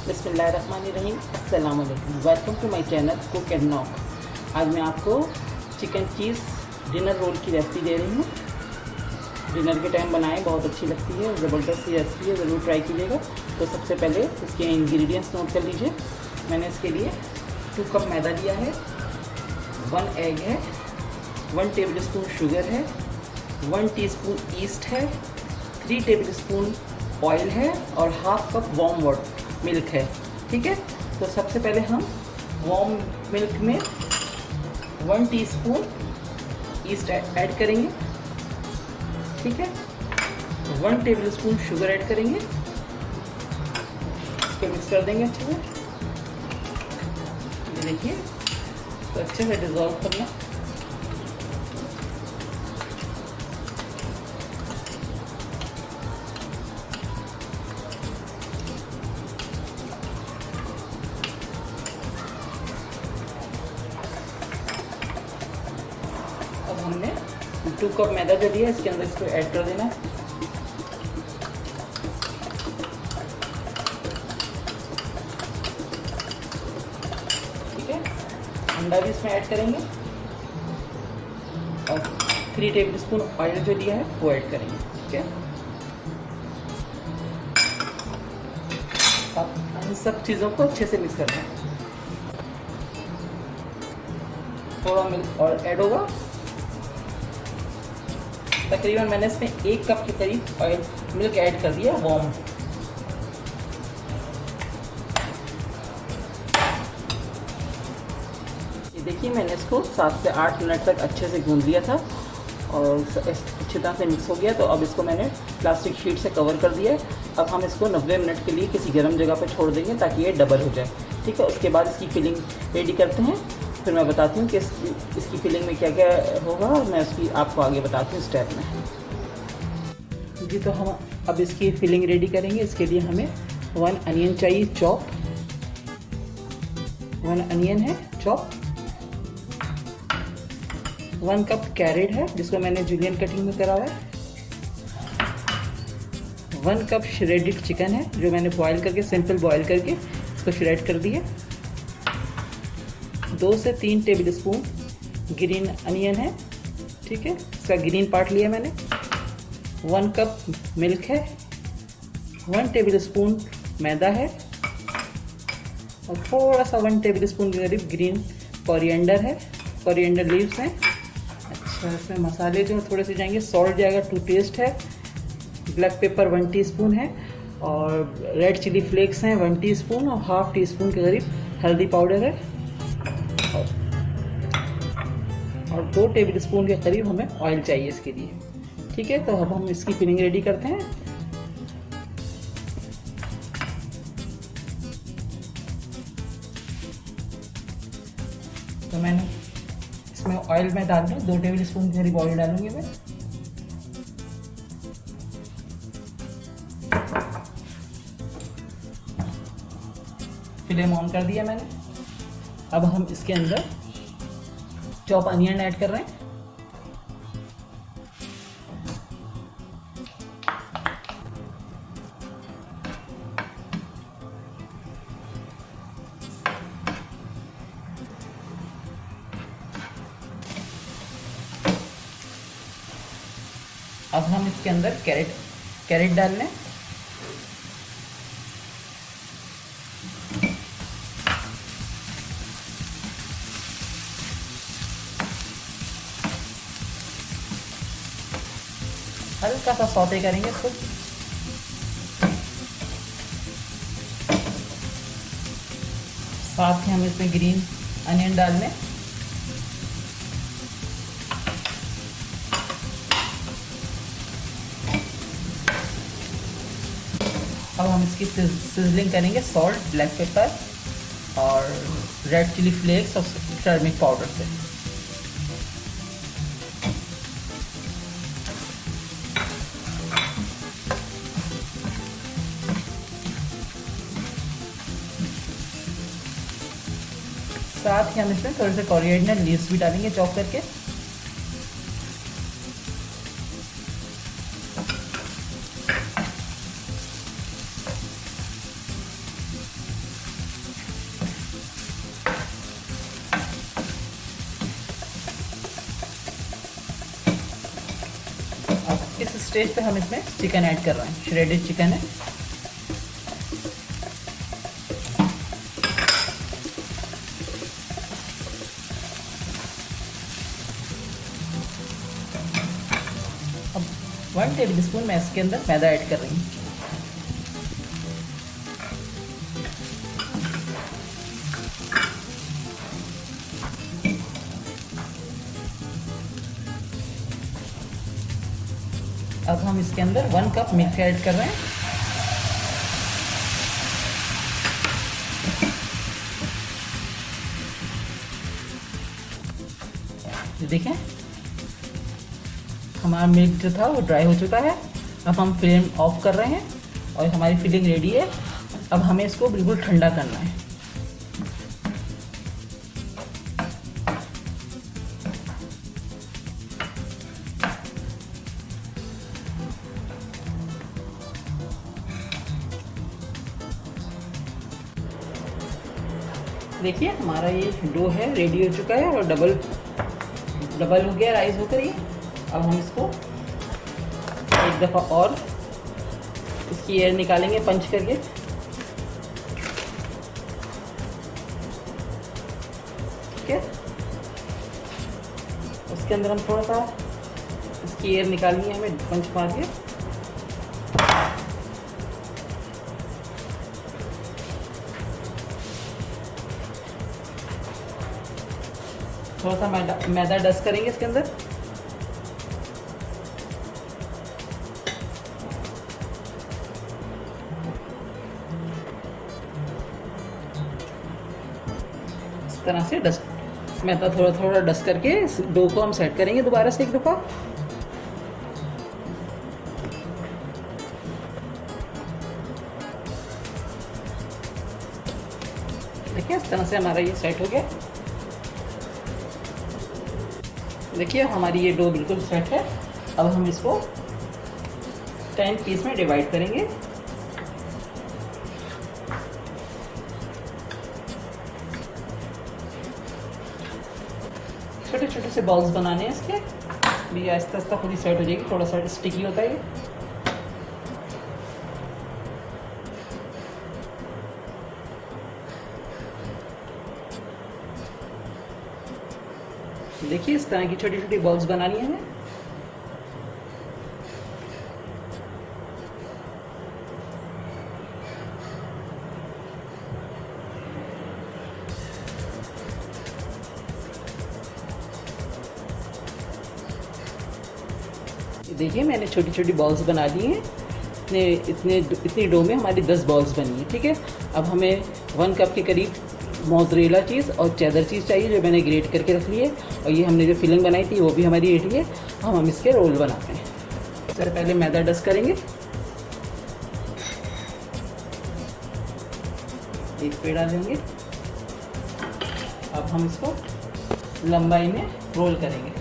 बिस्मिल्लाहिर्रहमानिर्रहीम, अस्सलाम वालेकुम। Welcome to my channel cook and knock. आज मैं आपको चिकन चीज़ डिनर रोल की रेसिपी दे रही हूँ। डिनर के टाइम बनाएं, बहुत अच्छी लगती है, ज़बरदस्त सी रेसिपी है, ज़रूर ट्राई कीजिएगा। तो सबसे पहले इसके इंग्रेडिएंट्स नोट कर लीजिए। मैंने इसके लिए 2 कप मैदा लिया है, 1 एग है, 1 टेबल स्पून शुगर है, 1 टीस्पून ईस्ट है, 3 टेबल स्पून ऑयल है और half cup warm water milk है। ठीक है, तो सबसे पहले हम वार्म मिल्क में 1 टीस्पून ईस्ट ऐड करेंगे। ठीक है, 1 टेबल स्पून शुगर ऐड करेंगे, इसको मिक्स कर देंगे अच्छे से। ये देखिए, तो अच्छे से डिज़ोल्व करना। अब हमने 2 कप मैदा जो दिया है, इसके अंदर इसको ऐड कर देना है। ठीक है, अंडा भी इसमें ऐड करेंगे और 3 टेबल स्पून ऑयल जो दिया है वो ऐड करेंगे। ठीक है, अब इन सब चीज़ों को अच्छे से मिक्स करना है। थोड़ा मिल्क और ऐड होगा, तकरीबन मैंने इसमें 1 कप के करीब ऑयल मिल्क ऐड कर दिया वार्म। ये देखिए, मैंने इसको 7 से 8 मिनट तक अच्छे से गूंद लिया था और अच्छी तरह से मिक्स हो गया। तो अब इसको मैंने प्लास्टिक शीट से कवर कर दिया है। अब हम इसको 90 मिनट के लिए किसी गर्म जगह पर छोड़ देंगे ताकि ये डबल हो जाए। ठीक है, उसके बाद इसकी फिलिंग रेडी करते हैं। फिर मैं बताती हूँ कि इसकी फिलिंग में क्या क्या होगा, मैं उसकी आपको आगे बताती हूँ स्टेप में। जी, तो हम अब इसकी फिलिंग रेडी करेंगे। इसके लिए हमें 1 अनियन चाहिए चॉप, 1 अनियन है चॉप, 1 कप कैरेट है जिसको मैंने जूलियन कटिंग में करा हुआ है, 1 कप श्रेडेड चिकन है जो मैंने बॉयल करके, सिंपल बॉयल करके इसको श्रेड कर दिया, 2 से 3 टेबल स्पून ग्रीन अनियन है। ठीक है, इसका ग्रीन पार्ट लिया मैंने, 1 कप मिल्क है, 1 टेबल स्पून मैदा है और थोड़ा सा 1 टेबल स्पून के करीब ग्रीन कोरिएंडर है, कोरिएंडर लीव्स हैं। अच्छा, इसमें मसाले जो थोड़े से जाएंगे, सॉल्ट जाएगा टू टेस्ट है, ब्लैक पेपर 1 टीस्पून है और रेड चिली फ्लेक्स हैं 1 टीस्पून और हाफ टी स्पून के करीब हल्दी पाउडर है और 2 टेबल स्पून के करीब हमें ऑयल चाहिए इसके लिए। ठीक है, तो अब हम इसकी फिलिंग रेडी करते हैं। तो मैंने इसमें ऑयल में डाल दूँ, 2 टेबल स्पून के करीब ऑयल डालूंगी मैं। फ्लेम ऑन कर दिया मैंने। अब हम इसके अंदर चॉप अनियन ऐड कर रहे हैं। अब हम इसके अंदर कैरेट डाल लें। हल्का सा सौते करेंगे इसको। साथ ही हम इसमें ग्रीन अनियन डाल लें। अब हम इसकी सिजलिंग करेंगे। सॉल्ट, ब्लैक पेपर और रेड चिली फ्लेक्स और टर्मरिक पाउडर से। साथ ही हम इसमें थोड़े से कोरिएंडर लीव्स भी डालेंगे चॉप करके। इस स्टेज पे हम इसमें चिकन ऐड कर रहे हैं, श्रेडेड चिकन है। अब 1 टेबल स्पून मैं इसके अंदर मैदा ऐड कर रही हूँ। अब हम इसके अंदर 1 कप मिल्क ऐड कर रहे हैं। ये देखें हमारा मिल्क जो था वो ड्राई हो चुका है। अब हम फ्लेम ऑफ कर रहे हैं और हमारी फिलिंग रेडी है। अब हमें इसको बिल्कुल ठंडा करना है। देखिए हमारा ये डो है रेडी हो चुका है और डबल हो गया राइस होकर ये। अब हम इसको एक दफ़ा और इसकी एयर निकालेंगे पंच करके। ठीक है, उसके अंदर हम थोड़ा सा इसकी एयर निकालनी है हमें पंच मार के। थोड़ा सा मैदा डस्ट करेंगे इसके अंदर। इस तरह से डस्ट मैदा थोड़ा थोड़ा डस्ट करके इस डो को हम सेट करेंगे दोबारा से एक दफ़ा। देखिए इस तरह से हमारा ये सेट हो गया। देखिए हमारी ये डो बिल्कुल सेट है। अब हम इसको 10 पीस में डिवाइड करेंगे। छोटे छोटे से बॉल्स बनाने हैं इसके। भी आहिस्ता आहिस्ता खुद ही सेट हो जाएगी, थोड़ा सा स्टिकी होता है ये। देखिए इस तरह की छोटी छोटी बॉल्स बनानी है हमें। देखिए मैंने छोटी छोटी बॉल्स बना ली हैं। इतनी डो में हमारी 10 बॉल्स बनी है। ठीक है, अब हमें 1 कप के करीब मोज़रेला चीज़ और चेदर चीज़ चाहिए जो मैंने ग्रेट करके रख ली है। और ये हमने जो फिलिंग बनाई थी वो भी हमारी रेडी है। हम इसके रोल बनाते हैं। सबसे पहले मैदा डस्ट करेंगे। एक पे डालेंगे। अब हम इसको लंबाई में रोल करेंगे।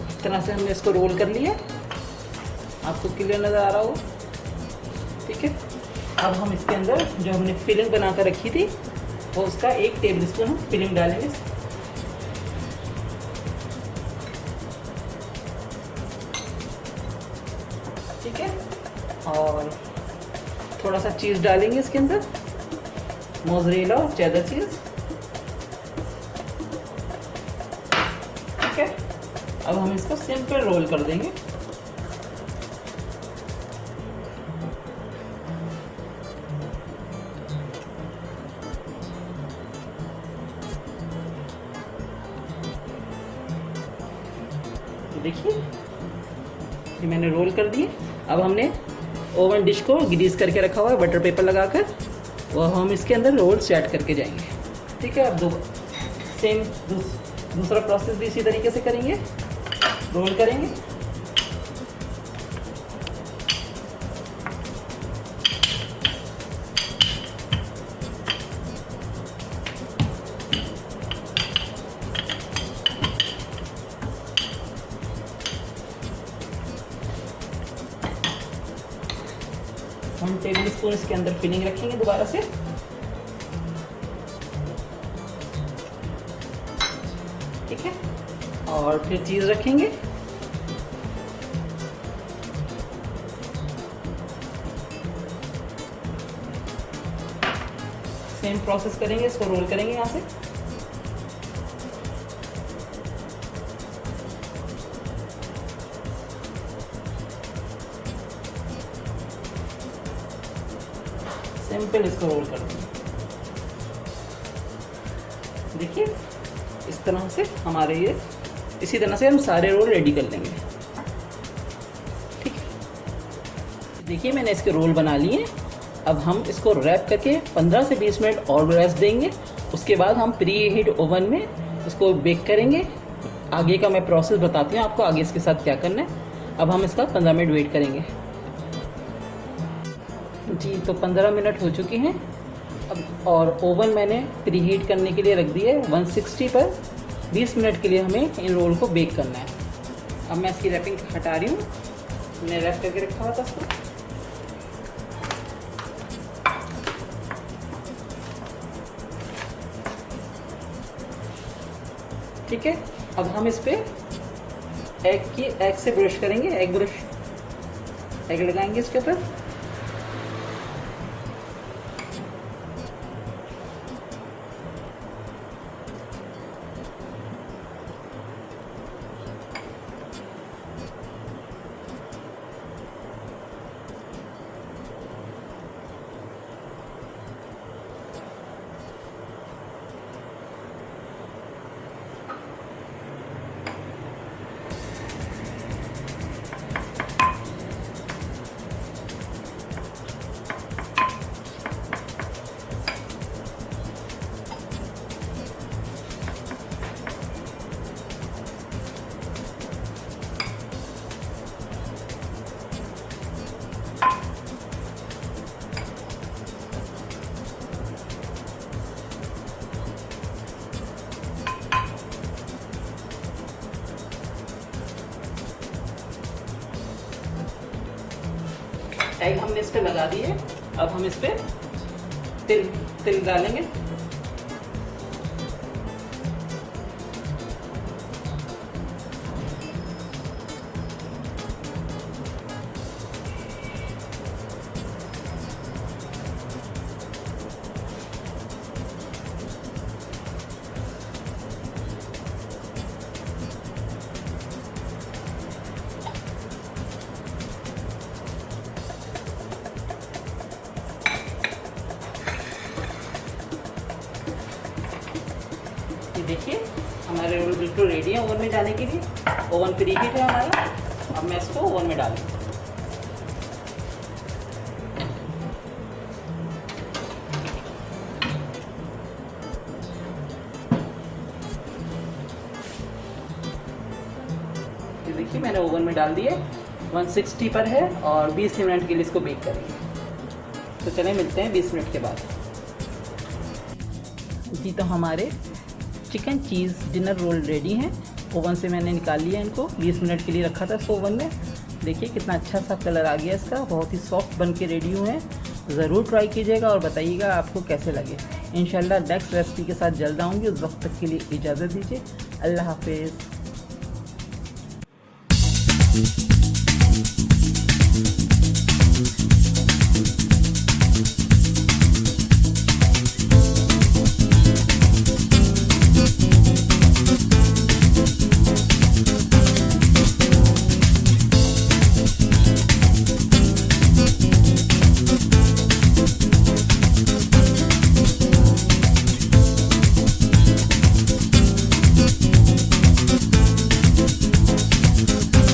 इस तरह से हमने इसको रोल कर लिया। आपको क्लियर नज़र आ रहा हो? ठीक है, अब हम इसके अंदर जो हमने फिलिंग बना कर रखी थी वो उसका 1 टेबल स्पून हम फिलिंग डालेंगे। ठीक है, और थोड़ा सा चीज़ डालेंगे इसके अंदर, मोज़रेला और चेदर चीज़। ठीक है, अब हम इसको सिंपल रोल कर देंगे। देखिए ये मैंने रोल कर दिए। अब हमने ओवन डिश को ग्रीस करके रखा हुआ है बटर पेपर लगाकर, और हम इसके अंदर रोल सेट करके जाएंगे। ठीक है, अब सेम दूसरा प्रोसेस भी इसी तरीके से करेंगे, रोल करेंगे। हम टेबल स्पून इसके अंदर फिलिंग रखेंगे दोबारा से। ठीक है, और फिर चीज़ रखेंगे। सेम प्रोसेस करेंगे, इसको रोल करेंगे यहाँ से। सिंपल इसको रोल कर देंगे। देखिए इस तरह से हमारे ये, इसी तरह से हम सारे रोल रेडी कर लेंगे। ठीक है, देखिए मैंने इसके रोल बना लिए। अब हम इसको रैप करके 15 से 20 मिनट और रेस्ट देंगे। उसके बाद हम प्री हीट ओवन में इसको बेक करेंगे। आगे का मैं प्रोसेस बताती हूँ आपको, आगे इसके साथ क्या करना है। अब हम इसका 15 मिनट वेट करेंगे। जी तो 15 मिनट हो चुके हैं। अब और ओवन मैंने प्री हीट करने के लिए रख दिया है 160 पर। 20 मिनट के लिए हमें इन रोल को बेक करना है। अब मैं इसकी रैपिंग हटा रही हूँ, मैंने रैप करके रखा हुआ था इसको। ठीक है, अब हम इस पे एग से ब्रश करेंगे, एग लगाएंगे इसके ऊपर। एग हमने इस पे लगा दिए। अब हम इस पे तिल डालेंगे। देखिए हमारे रोल बिल्कुल रेडी है ओवन में डालने के लिए। ओवन प्री हीट है हमारा। अब मैं इसको ओवन में डालूँ। ये देखिए मैंने ओवन में डाल दिए, 160 पर है और 20 मिनट के लिए इसको बेक करेंगे। तो चलें मिलते हैं 20 मिनट के बाद। जी तो हमारे chicken cheese dinner roll ready हैं। ओवन से मैंने निकाल लिया इनको, 20 मिनट के लिए रखा था इसको ओवन में। देखिए कितना अच्छा सा कलर आ गया इसका, बहुत ही सॉफ्ट बन के रेडी हुए हैं। ज़रूर ट्राई कीजिएगा और बताइएगा आपको कैसे लगे। इंशाल्लाह नेक्स्ट रेसिपी के साथ जल्द आऊँगी। उस वक्त तक के लिए इजाज़त दीजिए। अल्लाह हाफिज़।